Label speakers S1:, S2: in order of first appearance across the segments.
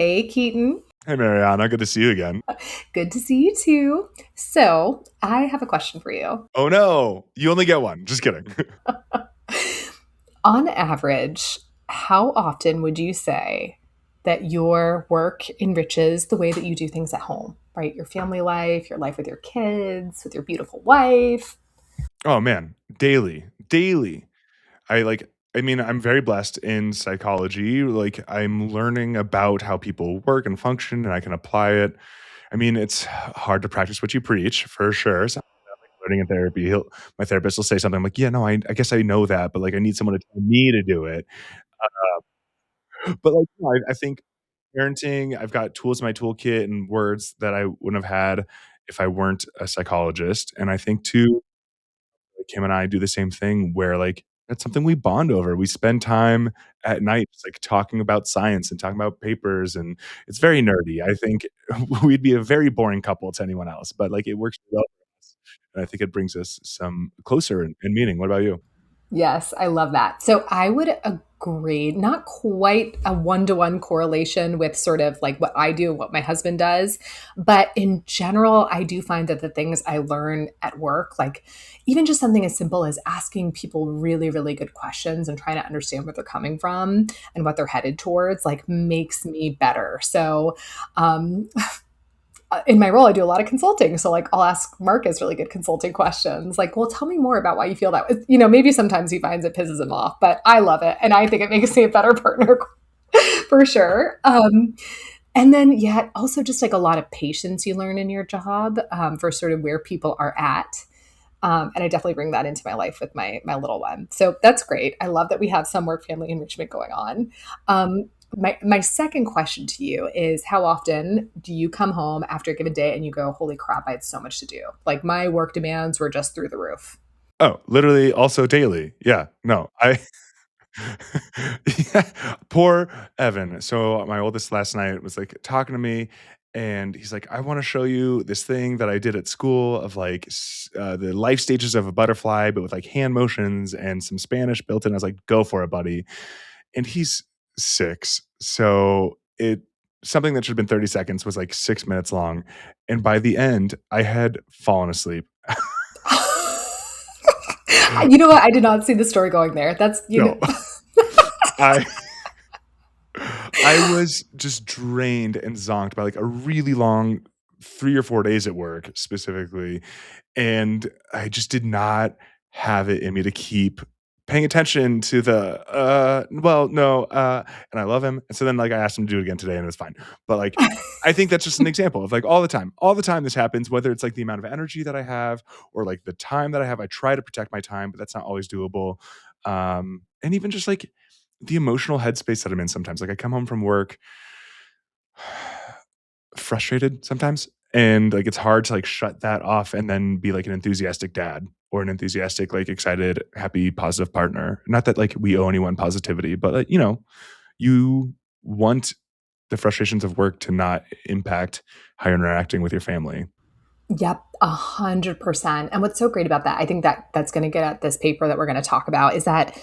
S1: Hey, Keaton.
S2: Hey Mariana, good to see you again.
S1: Good to see you too. So, I have a question for you.
S2: Oh no, you only get one. Just kidding.
S1: On average, how often would you say that your work enriches the way that you do things at home, right? Your family life, your life with your kids, with your beautiful wife.
S2: Oh man, daily, daily. I'm very blessed in psychology. Like I'm learning about how people work and function and I can apply it. I mean, it's hard to practice what you preach for sure. So learning in therapy, my therapist will say something. I'm like, yeah, no, I guess I know that, but like I need someone to tell me to do it. But like, no, I think parenting, I've got tools in my toolkit and words that I wouldn't have had if I weren't a psychologist. And I think too, like Kim and I do the same thing where like that's something we bond over. We spend time at night just like talking about science and talking about papers, and it's very nerdy. I think we'd be a very boring couple to anyone else, but like it works well for us. And I think it brings us some closer in meaning. What about you?
S1: Yes, I love that. So I would agree, not quite a one-to-one correlation with sort of like what I do and what my husband does, but in general, I do find that the things I learn at work, like even just something as simple as asking people really, really good questions and trying to understand where they're coming from and what they're headed towards, like makes me better. So, um, in my role, I do a lot of consulting. So like I'll ask Marcus really good consulting questions. Like, well, tell me more about why you feel that way. Maybe sometimes he finds it pisses him off, but I love it. And I think it makes me a better partner for sure. And then yeah, also just like a lot of patience you learn in your job for sort of where people are at. And I definitely bring that into my life with my little one. So that's great. I love that we have some work family enrichment going on. My second question to you is how often do you come home after a given day and you go, holy crap, I had so much to do? Like my work demands were just through the roof.
S2: Oh, literally also daily. Yeah. No. I Yeah, poor Evan. So my oldest last night was like talking to me, and he's like, "I want to show you this thing that I did at school of like the life stages of a butterfly, but with like hand motions and some Spanish built in." I was like, "Go for it, buddy!" And he's 6, so it something that should have been 30 seconds was like 6 minutes long, and by the end, I had fallen asleep.
S1: You know what? I did not see the story going there. That's,
S2: No, I I was just drained and zonked by like a really long 3 or 4 days at work specifically, and I just did not have it in me to keep paying attention to and I love him, and so then, like, I asked him to do it again today, and it was fine, but, like, I think that's just an example of, like, all the time this happens, whether it's, like, the amount of energy that I have or, like, the time that I have, I try to protect my time, but that's not always doable, and even just, like, the emotional headspace that I'm in sometimes, like, I come home from work frustrated sometimes, and, like, it's hard to, like, shut that off and then be, like, an enthusiastic dad or an enthusiastic, like, excited, happy, positive partner. Not that, like, we owe anyone positivity, but, like, you want the frustrations of work to not impact how you're interacting with your family.
S1: Yep, 100%. And what's so great about that, I think that that's going to get at this paper that we're going to talk about, is that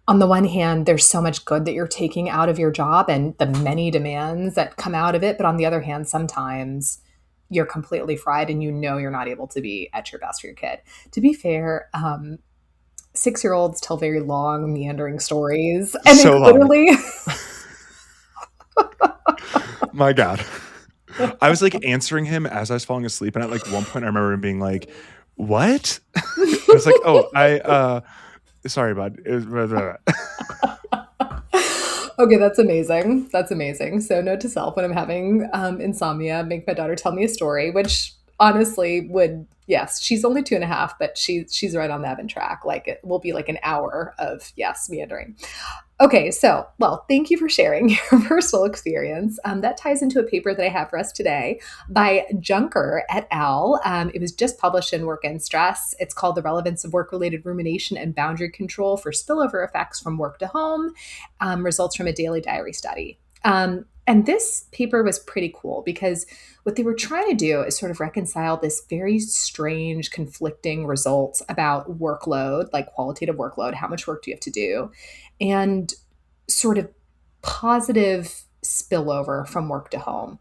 S1: on the one hand, there's so much good that you're taking out of your job and the many demands that come out of it. But on the other hand, sometimes you're completely fried and you know you're not able to be at your best for your kid. To be fair, 6-year-olds tell very long, meandering stories. And
S2: So long.
S1: literally,
S2: My god. I was, like, answering him as I was falling asleep, and at, like, one point, I remember him being like, "What?" I was like, "Oh, sorry, bud." It was
S1: okay, that's amazing. That's amazing. So, note to self when I'm having insomnia, make my daughter tell me a story, which honestly would, yes, she's only 2.5, but she's right on the Evan track. Like it will be like an hour of, yes, meandering. Okay, so, well, thank you for sharing your personal experience. That ties into a paper that I have for us today by Junker et al. It was just published in Work and Stress. It's called The Relevance of Work Related Rumination and Boundary Control for Spillover Effects from Work to Home, results from a daily diary study. And this paper was pretty cool because what they were trying to do is sort of reconcile this very strange, conflicting results about workload, like qualitative workload, how much work do you have to do, and sort of positive spillover from work to home.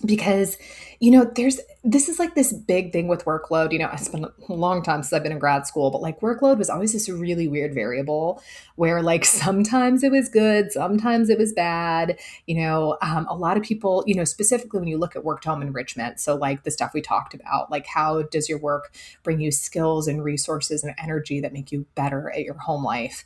S1: Because there's this is like this big thing with workload. It's been a long time since I've been in grad school, but like workload was always this really weird variable where like sometimes it was good, sometimes it was bad. A lot of people, specifically when you look at work to home enrichment, so like the stuff we talked about, like how does your work bring you skills and resources and energy that make you better at your home life.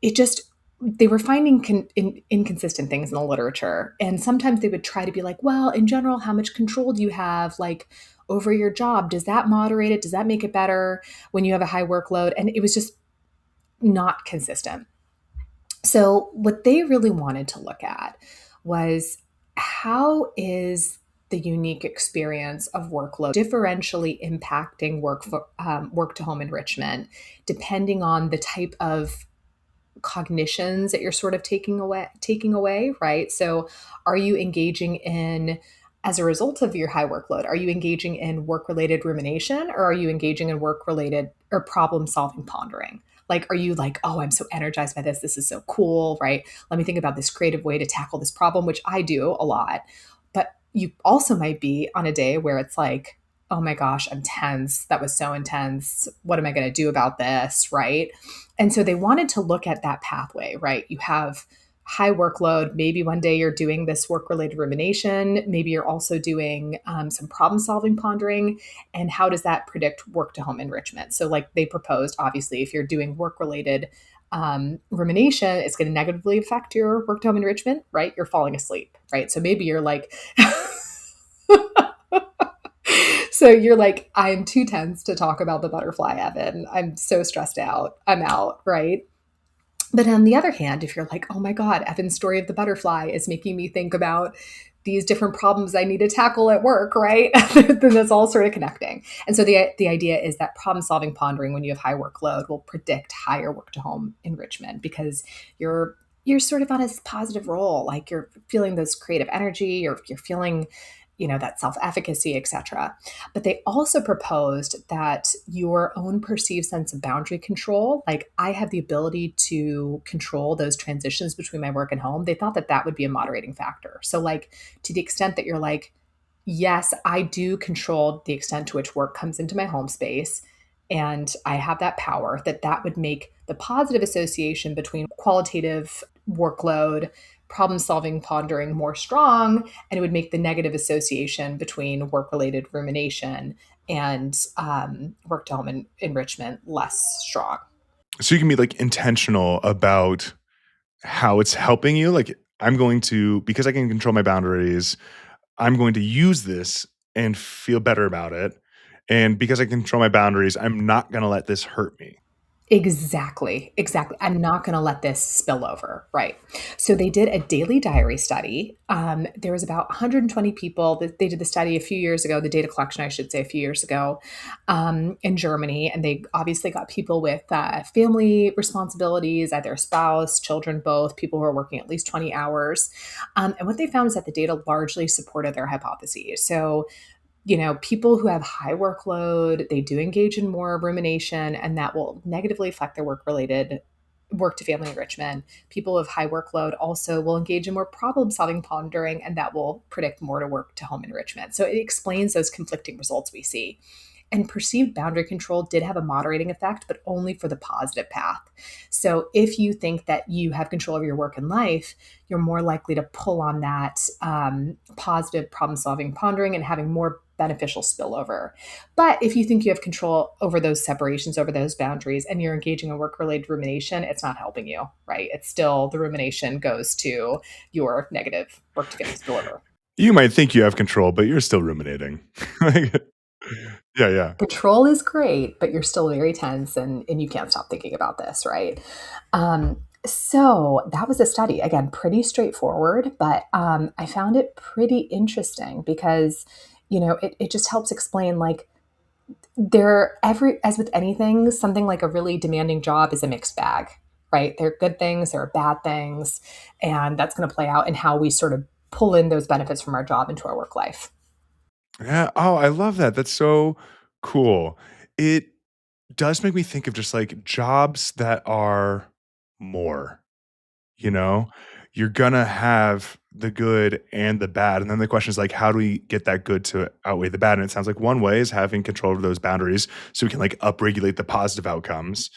S1: It just They were finding inconsistent things in the literature, and sometimes they would try to be like, well, in general, how much control do you have like over your job? Does that moderate it? Does that make it better when you have a high workload? And it was just not consistent. So what they really wanted to look at was, how is the unique experience of workload differentially impacting work to home enrichment, depending on the type of cognitions that you're sort of taking away, right? So are you engaging in, as a result of your high workload, are you engaging in work related rumination, or are you engaging in work related or problem solving pondering? Like, are you like, oh, I'm so energized by this, this is so cool, right? Let me think about this creative way to tackle this problem, which I do a lot. But you also might be on a day where it's like, oh my gosh, I'm tense, that was so intense, what am I going to do about this, right? And so they wanted to look at that pathway, right? You have high workload. Maybe one day you're doing this work related rumination. Maybe you're also doing some problem solving pondering. And how does that predict work to home enrichment? So, like they proposed, obviously, if you're doing work related rumination, it's going to negatively affect your work to home enrichment, right? You're falling asleep, right? So maybe you're like, so you're like, I'm too tense to talk about the butterfly, Evan. I'm so stressed out. I'm out, right? But on the other hand, if you're like, oh my God, Evan's story of the butterfly is making me think about these different problems I need to tackle at work, right? Then that's all sort of connecting. And so the idea is that problem solving pondering when you have high workload will predict higher work to home enrichment, because you're sort of on a positive roll, like you're feeling this creative energy, you're feeling that self-efficacy, etc. But they also proposed that your own perceived sense of boundary control, like I have the ability to control those transitions between my work and home, they thought that that would be a moderating factor. So like, to the extent that you're like, yes, I do control the extent to which work comes into my home space, and I have that power, that would make the positive association between qualitative workload, problem solving pondering more strong, and it would make the negative association between work related rumination and work to home enrichment less strong.
S2: So you can be like intentional about how it's helping you. Like, I'm going to, because I can control my boundaries, I'm going to use this and feel better about it. And because I control my boundaries, I'm not going to let this hurt me.
S1: Exactly, exactly. I'm not going to let this spill over, right? So they did a daily diary study. There was about 120 people that they did the study a few years ago, the data collection, I should say, a few years ago, in Germany, and they obviously got people with family responsibilities, either a spouse, children, both, people who are working at least 20 hours. And what they found is that the data largely supported their hypotheses. So people who have high workload, they do engage in more rumination, and that will negatively affect their work to family enrichment. People with high workload also will engage in more problem solving pondering, and that will predict more to work to home enrichment. So it explains those conflicting results we see. And perceived boundary control did have a moderating effect, but only for the positive path. So if you think that you have control over your work and life, you're more likely to pull on that positive problem solving pondering and having more beneficial spillover. But if you think you have control over those separations, over those boundaries, and you're engaging in work related rumination, it's not helping you, right? It's still, the rumination goes to your negative work to family spillover.
S2: You might think you have control, but you're still ruminating. Like, yeah, yeah.
S1: Control is great, but you're still very tense, and you can't stop thinking about this, right? So that was a study. Again, pretty straightforward, but I found it pretty interesting because, it just helps explain like, as with anything, something like a really demanding job is a mixed bag, right? There are good things, there are bad things, and that's going to play out in how we sort of pull in those benefits from our job into our work life.
S2: Yeah. Oh, I love that. That's so cool. It does make me think of just like jobs that are more, you know? you're gonna have the good and the bad. And then the question is like, how do we get that good to outweigh the bad? And it sounds like one way is having control over those boundaries so we can like upregulate the positive outcomes.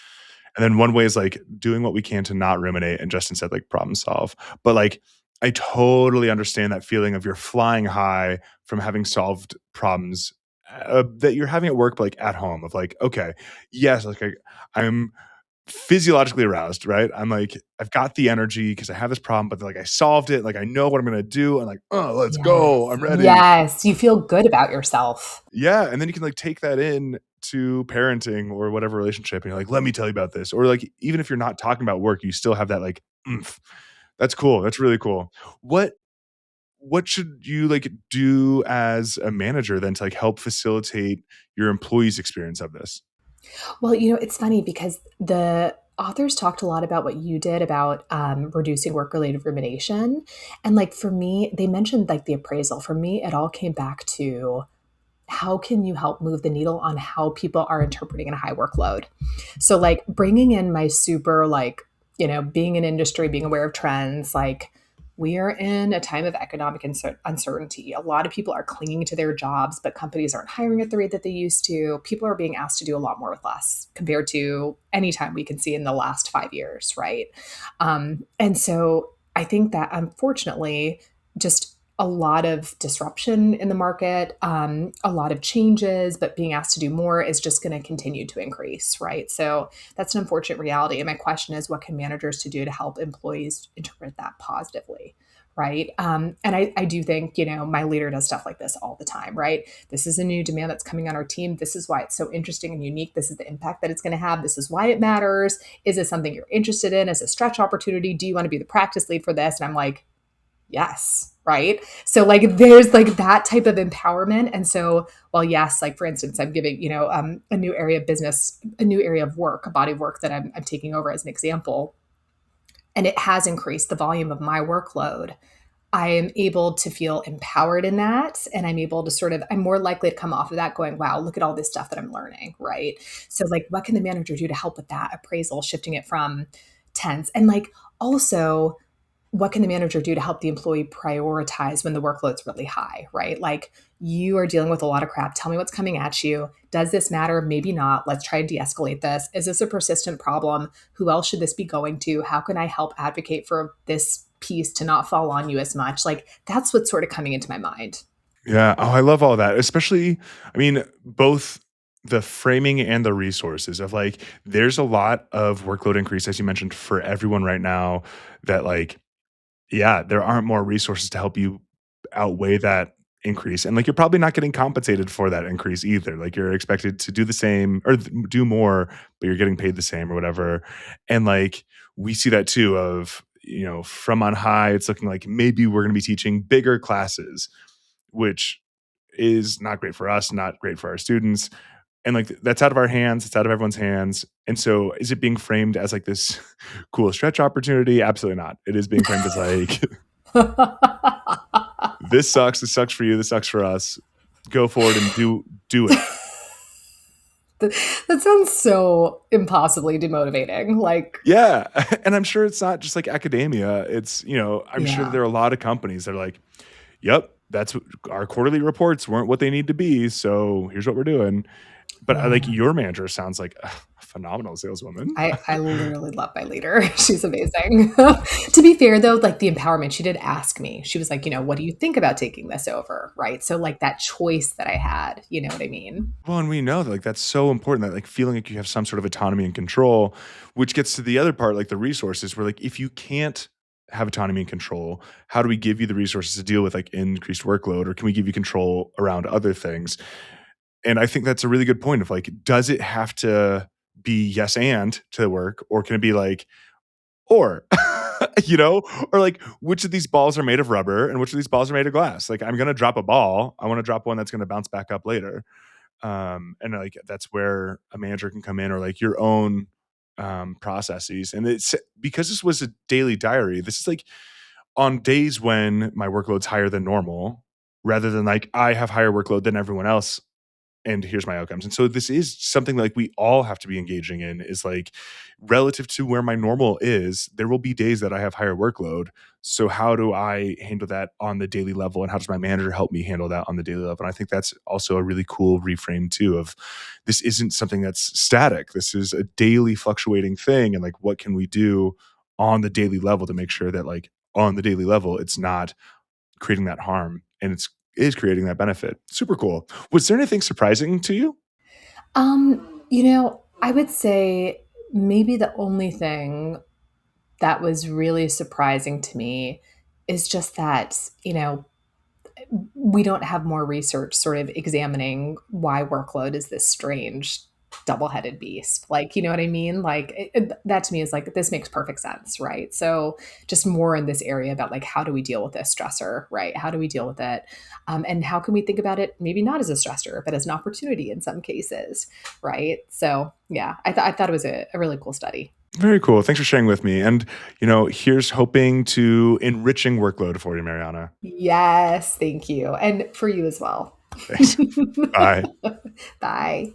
S2: And then one way is like doing what we can to not ruminate and just instead like problem solve. But like I totally understand that feeling of you're flying high from having solved problems that you're having at work, but like at home of like, okay, yes, like I'm physiologically aroused, right? I'm like, I've got the energy because I have this problem, but like I solved it. Like I know what I'm gonna do. And like, oh, let's go.
S1: Yes.
S2: I'm ready.
S1: Yes. You feel good about yourself.
S2: Yeah. And then you can like take that in to parenting or whatever relationship. And you're like, let me tell you about this. Or like, even if you're not talking about work, you still have that like, oomph. That's cool. That's really cool. What what should you like do as a manager then to like help facilitate your employees' experience of this?
S1: Well, it's funny because the authors talked a lot about what you did about reducing work related rumination. And like for me, they mentioned like the appraisal. For me, it all came back to how can you help move the needle on how people are interpreting a high workload? So, like, bringing in my super, like, being in industry, being aware of trends, like, we are in a time of economic uncertainty. A lot of people are clinging to their jobs, but companies aren't hiring at the rate that they used to. People are being asked to do a lot more with less compared to any time we can see in the last 5 years, right? And so I think that unfortunately, just a lot of disruption in the market, a lot of changes, but being asked to do more is just going to continue to increase, right? So that's an unfortunate reality. And my question is, what can managers to do to help employees interpret that positively? Right. And I do think, my leader does stuff like this all the time, right? This is a new demand that's coming on our team. This is why it's so interesting and unique. This is the impact that it's going to have. This is why it matters. Is this something you're interested in as a stretch opportunity? Do you want to be the practice lead for this? And I'm like, yes, right? So like there's like that type of empowerment. And so, well, yes, like for instance, I'm giving, a new area of business, a new area of work, a body of work that I'm taking over as an example. And it has increased the volume of my workload. I am able to feel empowered in that. And I'm able to I'm more likely to come off of that going, wow, look at all this stuff that I'm learning, right? So, like, what can the manager do to help with that appraisal, shifting it from tense? And like, also, what can the manager do to help the employee prioritize when the workload's really high, right? Like you are dealing with a lot of crap. Tell me what's coming at you. Does this matter? Maybe not. Let's try and de escalate this. Is this a persistent problem? Who else should this be going to? How can I help advocate for this piece to not fall on you as much? Like that's what's sort of coming into my mind.
S2: Yeah. Oh, I love all that. Especially, I mean, both the framing and the resources of like, there's a lot of workload increase, as you mentioned, for everyone right now that like, yeah, there aren't more resources to help you outweigh that increase. And like, you're probably not getting compensated for that increase either. Like, you're expected to do the same or do more, but you're getting paid the same or whatever. And like, we see that too of, from on high, it's looking like maybe we're going to be teaching bigger classes, which is not great for us, not great for our students. And like that's out of our hands, it's out of everyone's hands. And so is it being framed as like this cool stretch opportunity? Absolutely not. It is being framed as like this sucks for you, this sucks for us. Go forward and do it.
S1: That sounds so impossibly demotivating. Like,
S2: Yeah. And I'm sure it's not just like academia. It's, I'm sure that
S1: yeah.
S2: there are a lot of companies that are like, yep, our quarterly reports weren't what they need to be. So here's what we're doing. But like
S1: Yeah.
S2: your manager sounds like a phenomenal saleswoman.
S1: I literally love my leader. She's amazing. To be fair though, like the empowerment, she did ask me. She was like, "What do you think about taking this over?" Right? So like that choice that I had, you know what I mean?
S2: Well, and we know that like that's so important that like feeling like you have some sort of autonomy and control, which gets to the other part, like the resources, where like if you can't have autonomy and control, how do we give you the resources to deal with like increased workload, or can we give you control around other things? And I think that's a really good point of like, does it have to be yes and to work, or can it be like or you know, or like which of these balls are made of rubber and which of these balls are made of glass? Like I'm gonna drop a ball. I want to drop one that's gonna bounce back up later. And like that's where a manager can come in or like your own processes. And it's because this was a daily diary, this is like on days when my workload's higher than normal, rather than like I have higher workload than everyone else. and here's my outcomes. And so this is something like we all have to be engaging in, is like relative to where my normal is, there will be days that I have higher workload. So how do I handle that on the daily level, and how does my manager help me handle that on the daily level? And I think that's also a really cool reframe too, of this isn't something that's static. This is a daily fluctuating thing, and like what can we do on the daily level to make sure that like on the daily level it's not creating that harm, and it's is creating that benefit. Super cool. Was there anything surprising to you?
S1: I would say maybe the only thing that was really surprising to me is just that, we don't have more research sort of examining why workload is this strange double-headed beast. Like, you know what I mean? Like that to me is like this makes perfect sense, right? So just more in this area about like how do we deal with this stressor, right? How do we deal with it, and how can we think about it maybe not as a stressor but as an opportunity in some cases, right? So yeah, I thought it was a really cool study.
S2: Very cool. Thanks for sharing with me. And, here's hoping to enriching workload for you, Mariana.
S1: Yes, thank you, and for you as well.
S2: Thanks. Bye.
S1: Bye.